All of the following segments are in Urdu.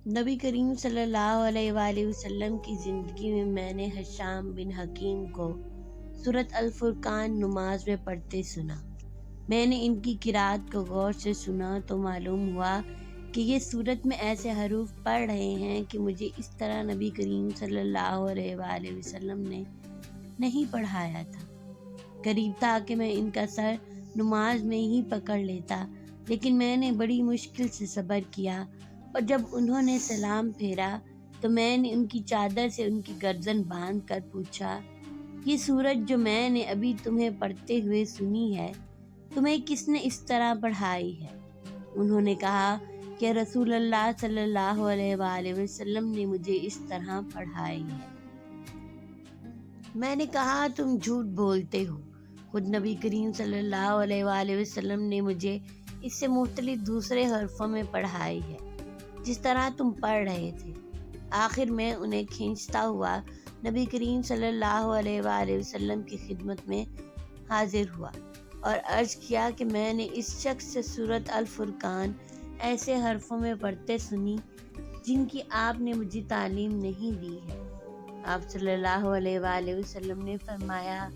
نبی کریم صلی اللہ علیہ وآلہ وسلم کی زندگی میں نے ہشام بن حکیم کو سورۃ الفرقان نماز میں پڑھتے سنا۔ میں نے ان کی قرأت کو غور سے سنا تو معلوم ہوا کہ یہ سورت میں ایسے حروف پڑھ رہے ہیں کہ مجھے اس طرح نبی کریم صلی اللہ علیہ وآلہ وسلم نے نہیں پڑھایا تھا۔ قریب تھا کہ میں ان کا سر نماز میں ہی پکڑ لیتا، لیکن میں نے بڑی مشکل سے صبر کیا، اور جب انہوں نے سلام پھیرا تو میں نے ان کی چادر سے ان کی گردن باندھ کر پوچھا، یہ سورت جو میں نے ابھی تمہیں پڑھتے ہوئے سنی ہے، تمہیں کس نے اس طرح پڑھائی ہے؟ انہوں نے کہا کہ رسول اللہ صلی اللہ علیہ وآلہ وسلم نے مجھے اس طرح پڑھائی ہے۔ میں نے کہا تم جھوٹ بولتے ہو، خود نبی کریم صلی اللہ علیہ وآلہ وسلم نے مجھے اس سے مختلف دوسرے حرفوں میں پڑھائی ہے جس طرح تم پڑھ رہے تھے۔ آخر میں انہیں کھینچتا ہوا نبی کریم صلی اللہ علیہ وآلہ وسلم کی خدمت میں حاضر ہوا اور عرض کیا کہ میں نے اس شخص سے سورۃ الفرقان ایسے حرفوں میں پڑھتے سنی جن کی آپ نے مجھے تعلیم نہیں دی ہے۔ آپ صلی اللہ علیہ وآلہ وسلم نے فرمایا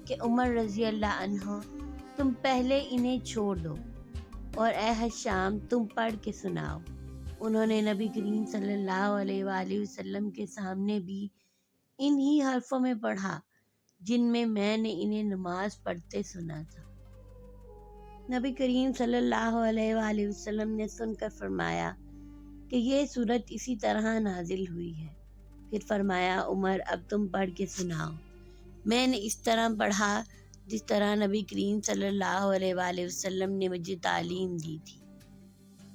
کہ عمر رضی اللہ عنہ، تم پہلے انہیں چھوڑ دو، اور اے ہشام تم پڑھ کے سناؤ۔ انہوں نے نبی کریم صلی اللہ علیہ وآلہ وسلم کے سامنے بھی انہی حرفوں میں پڑھا جن میں نے انہیں نماز پڑھتے سنا تھا۔ نبی کریم صلی اللہ علیہ وآلہ وسلم نے سن کر فرمایا کہ یہ سورت اسی طرح نازل ہوئی ہے۔ پھر فرمایا، عمر اب تم پڑھ کے سناؤ۔ میں نے اس طرح پڑھا جس طرح نبی کریم صلی اللہ علیہ وآلہ وسلم نے مجھے تعلیم دی تھی۔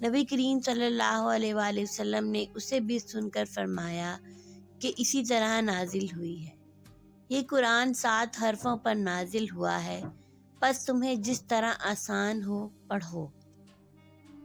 نبی کریم صلی اللہ علیہ وآلہ وسلم نے اسے بھی سن کر فرمایا کہ اسی طرح نازل ہوئی ہے۔ یہ قرآن 7 حرفوں پر نازل ہوا ہے، پس تمہیں جس طرح آسان ہو پڑھو۔